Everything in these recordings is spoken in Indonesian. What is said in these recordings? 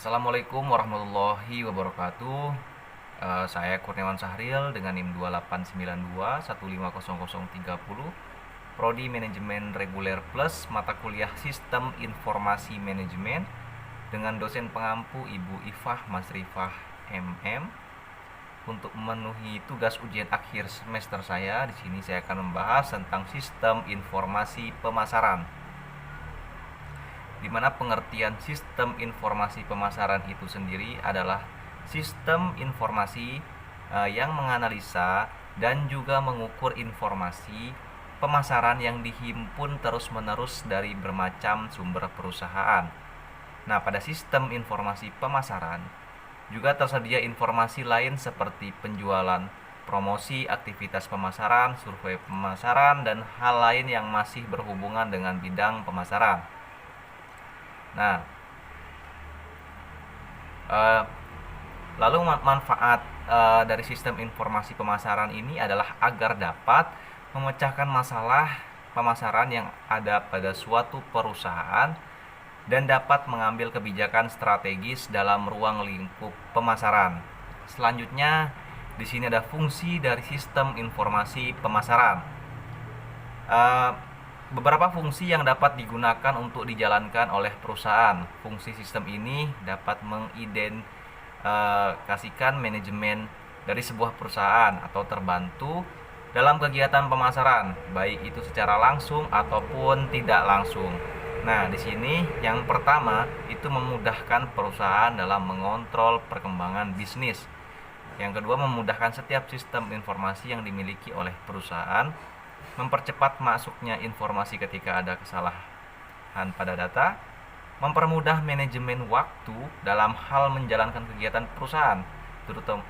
Assalamualaikum warahmatullahi wabarakatuh. Saya Kurniawan Sahril dengan NIM 2892150030, Prodi Manajemen Reguler Plus, mata kuliah Sistem Informasi Manajemen, dengan dosen pengampu Ibu Ifah Masrifah MM. Untuk memenuhi tugas ujian akhir semester saya, di sini saya akan membahas tentang sistem informasi pemasaran, di mana pengertian sistem informasi pemasaran itu sendiri adalah sistem informasi yang menganalisa dan juga mengukur informasi pemasaran yang dihimpun terus-menerus dari bermacam sumber perusahaan. Nah, pada sistem informasi pemasaran juga tersedia informasi lain seperti penjualan, promosi, aktivitas pemasaran, survei pemasaran, dan hal lain yang masih berhubungan dengan bidang pemasaran. Nah, lalu manfaat dari sistem informasi pemasaran ini adalah agar dapat memecahkan masalah pemasaran yang ada pada suatu perusahaan dan dapat mengambil kebijakan strategis dalam ruang lingkup pemasaran. Selanjutnya, di sini ada fungsi dari sistem informasi pemasaran. Beberapa fungsi yang dapat digunakan untuk dijalankan oleh perusahaan. Fungsi sistem ini dapat mengidentifikasikan manajemen dari sebuah perusahaan atau terbantu dalam kegiatan pemasaran, baik itu secara langsung ataupun tidak langsung. Nah, di sini yang pertama itu memudahkan perusahaan dalam mengontrol perkembangan bisnis. Yang kedua, memudahkan setiap sistem informasi yang dimiliki oleh perusahaan, mempercepat masuknya informasi ketika ada kesalahan pada data, mempermudah manajemen waktu dalam hal menjalankan kegiatan perusahaan,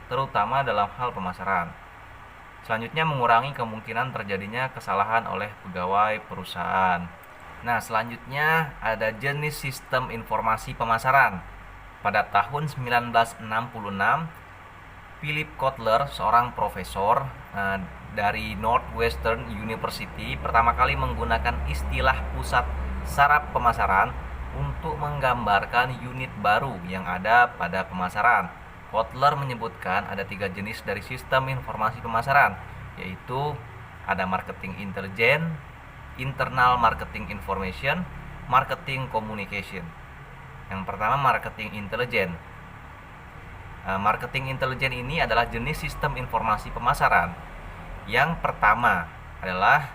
terutama dalam hal pemasaran. Selanjutnya, mengurangi kemungkinan terjadinya kesalahan oleh pegawai perusahaan. Nah, selanjutnya ada jenis sistem informasi pemasaran. Pada tahun 1966, Philip Kotler, seorang profesor dari Northwestern University, pertama kali menggunakan istilah pusat saraf pemasaran untuk menggambarkan unit baru yang ada pada pemasaran. Kotler menyebutkan ada 3 jenis dari sistem informasi pemasaran, yaitu ada marketing intelligence, internal marketing information, marketing communication. Yang pertama, marketing intelligence. Marketing intelligence ini adalah jenis sistem informasi pemasaran. Yang pertama adalah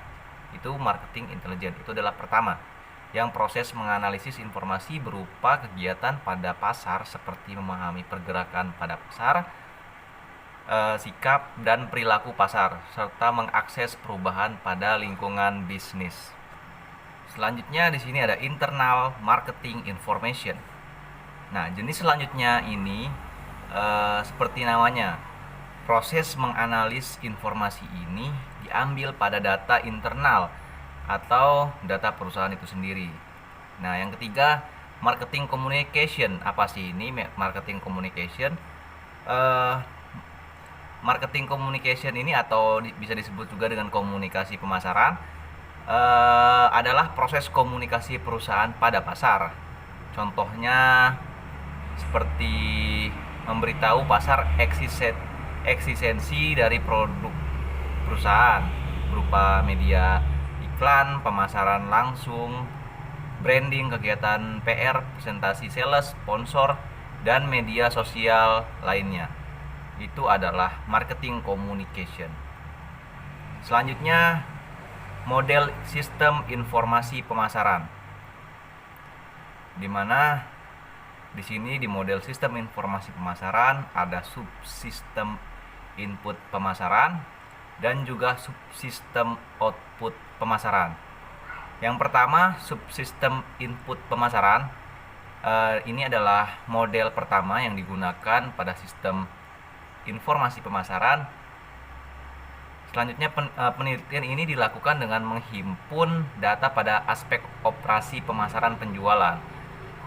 itu marketing intelligence. Itu adalah pertama, yang proses menganalisis informasi berupa kegiatan pada pasar seperti memahami pergerakan pada pasar, sikap dan perilaku pasar, serta mengakses perubahan pada lingkungan bisnis. Selanjutnya di sini ada internal marketing information. Nah, jenis selanjutnya ini seperti namanya, proses menganalis informasi ini diambil pada data internal atau data perusahaan itu sendiri. Nah, yang ketiga, marketing communication. Apa sih ini marketing communication? Marketing communication ini atau bisa disebut juga dengan komunikasi pemasaran, adalah proses komunikasi perusahaan pada pasar. Contohnya seperti memberitahu pasar eksistensi dari produk perusahaan berupa media iklan, pemasaran langsung, branding, kegiatan PR, presentasi sales, sponsor, dan media sosial lainnya. Itu adalah marketing communication. Selanjutnya, model sistem informasi pemasaran, di mana di sini di model sistem informasi pemasaran ada subsistem input pemasaran dan juga subsistem output pemasaran. Yang pertama, subsistem input pemasaran. Ini adalah model pertama yang digunakan pada sistem informasi pemasaran. Selanjutnya, penelitian ini dilakukan dengan menghimpun data pada aspek operasi pemasaran penjualan,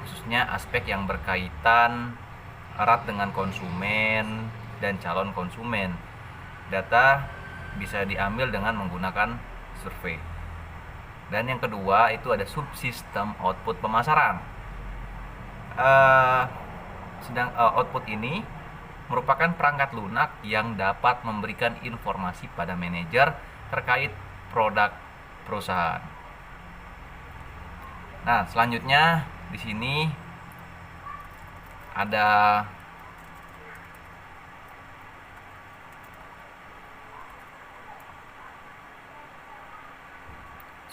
khususnya aspek yang berkaitan erat dengan konsumen dan calon konsumen. Data bisa diambil dengan menggunakan survei. Dan yang kedua itu ada subsistem output pemasaran. Output ini merupakan perangkat lunak yang dapat memberikan informasi pada manajer terkait produk perusahaan. Nah, selanjutnya di sini ada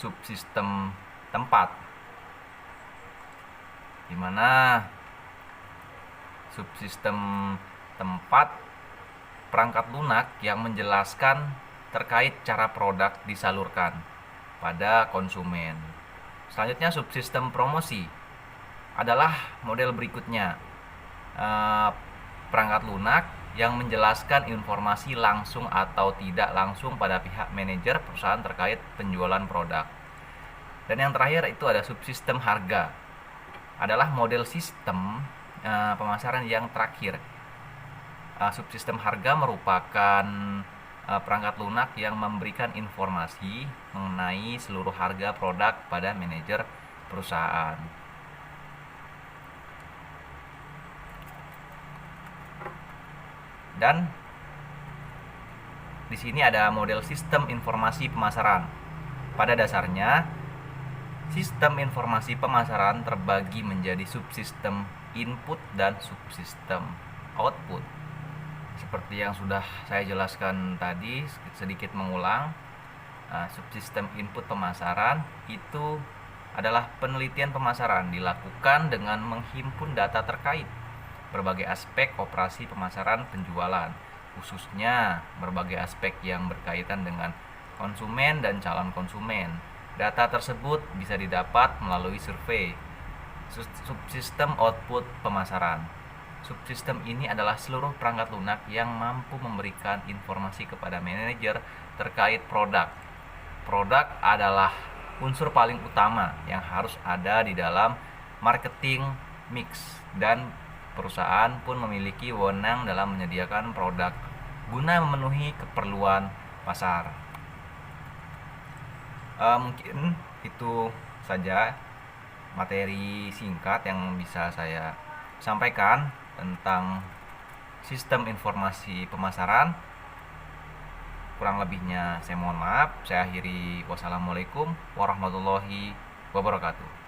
subsistem tempat, di mana subsistem tempat perangkat lunak yang menjelaskan terkait cara produk disalurkan pada konsumen. Selanjutnya subsistem promosi adalah model berikutnya, perangkat lunak yang menjelaskan informasi langsung atau tidak langsung pada pihak manajer perusahaan terkait penjualan produk. Dan yang terakhir itu ada subsistem harga, adalah model sistem pemasaran yang terakhir. Subsistem harga merupakan perangkat lunak yang memberikan informasi mengenai seluruh harga produk pada manajer perusahaan. Dan di sini ada model sistem informasi pemasaran. Pada dasarnya, sistem informasi pemasaran terbagi menjadi subsistem input dan subsistem output. Seperti yang sudah saya jelaskan tadi, sedikit mengulang, subsistem input pemasaran itu adalah penelitian pemasaran dilakukan dengan menghimpun data terkait berbagai aspek operasi pemasaran penjualan, khususnya berbagai aspek yang berkaitan dengan konsumen dan calon konsumen. Data tersebut bisa didapat melalui survei. Subsistem output pemasaran. Subsistem ini adalah seluruh perangkat lunak yang mampu memberikan informasi kepada manajer terkait produk. Produk adalah unsur paling utama yang harus ada di dalam marketing mix, dan perusahaan pun memiliki wewenang dalam menyediakan produk guna memenuhi keperluan pasar. Mungkin itu saja materi singkat yang bisa saya sampaikan tentang sistem informasi pemasaran. Kurang lebihnya saya mohon maaf. Saya akhiri. Wassalamualaikum warahmatullahi wabarakatuh.